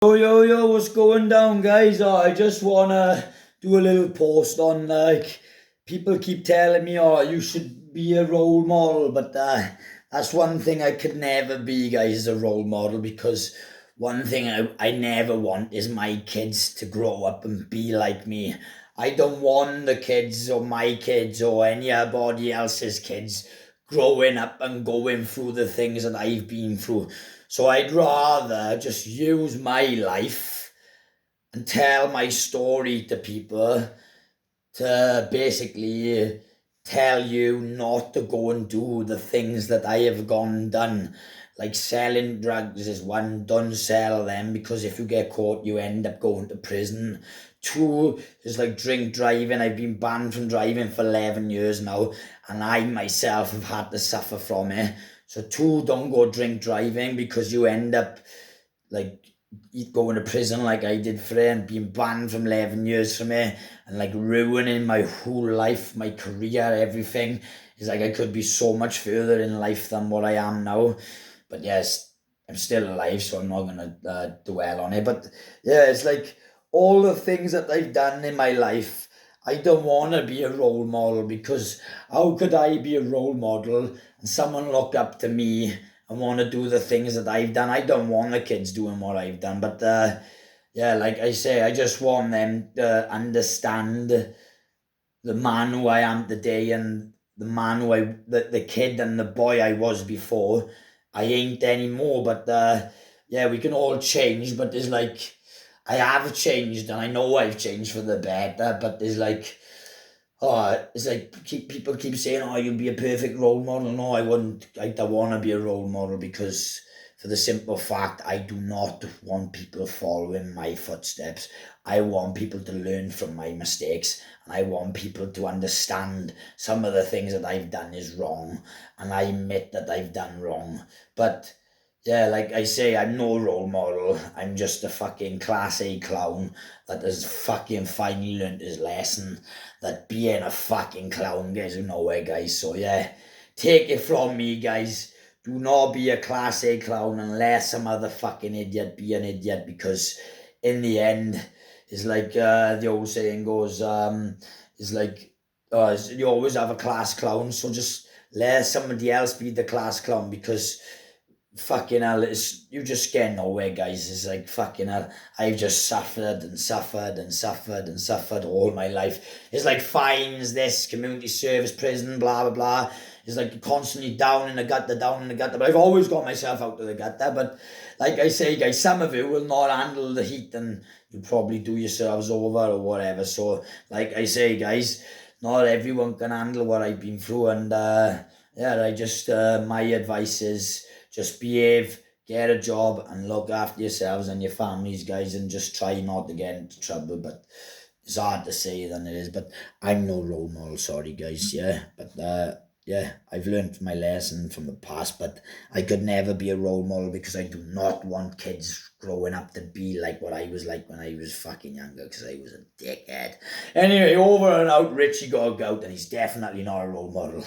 Yo, what's going down, guys? I just wanna do a little post on people keep telling me, oh, you should be a role model, but that's one thing I could never be, guys, is a role model because one thing I never want is my kids to grow up and be like me. I don't want the kids or my kids or anybody else's kids growing up and going through the things that I've been through. So I'd rather just use my life and tell my story to people to basically tell you not to go and do the things that I have gone and done. Like selling drugs is one, don't sell them because if you get caught, you end up going to prison. Two is like drink driving. I've been banned from driving for 11 years now, and I myself have had to suffer from it. So, two, don't go drink driving because you end up like going to prison like I did for it and being banned from 11 years from it and like ruining my whole life, my career, everything. It's like I could be so much further in life than what I am now. But yes, I'm still alive, so I'm not going to dwell on it. But yeah, it's like all the things that I've done in my life. I don't want to be a role model because how could I be a role model and someone look up to me and want to do the things that I've done? I don't want the kids doing what I've done, but yeah, like I say, I just want them to understand the man who I am today and the man who the kid and the boy I was before. I ain't anymore, but yeah, we can all change, but there's like, I have changed and I know I've changed for the better, but there's like, oh, it's like people keep saying, "Oh, you'll be a perfect role model." No, I wouldn't. I don't want to be a role model because, for the simple fact, I do not want people following my footsteps. I want people to learn from my mistakes, and I want people to understand some of the things that I've done is wrong, and I admit that I've done wrong. But yeah, like I say, I'm no role model. I'm just a fucking class A clown that has fucking finally learned his lesson that being a fucking clown gets you nowhere, guys. So yeah, take it from me, guys. Do not be a class A clown unless some other fucking idiot be an idiot because in the end, it's like the old saying goes, it's like you always have a class clown, so just let somebody else be the class clown because fucking hell, you just get nowhere, guys. It's like fucking hell. I've just suffered and suffered and suffered and suffered all my life. It's like fines, this community service, prison, blah blah blah. It's like constantly down in the gutter, down in the gutter. But I've always got myself out of the gutter. But like I say, guys, some of you will not handle the heat and you'll probably do yourselves over or whatever. So, like I say, guys, not everyone can handle what I've been through. And yeah, I just my advice is just behave, get a job, and look after yourselves and your families, guys, and just try not to get into trouble. But it's hard to say than it is. But I'm no role model, sorry, guys. Yeah, but yeah, I've learned my lesson from the past, but I could never be a role model because I do not want kids growing up to be like what I was like when I was fucking younger because I was a dickhead. Anyway, over and out, Richie got a gout, and he's definitely not a role model.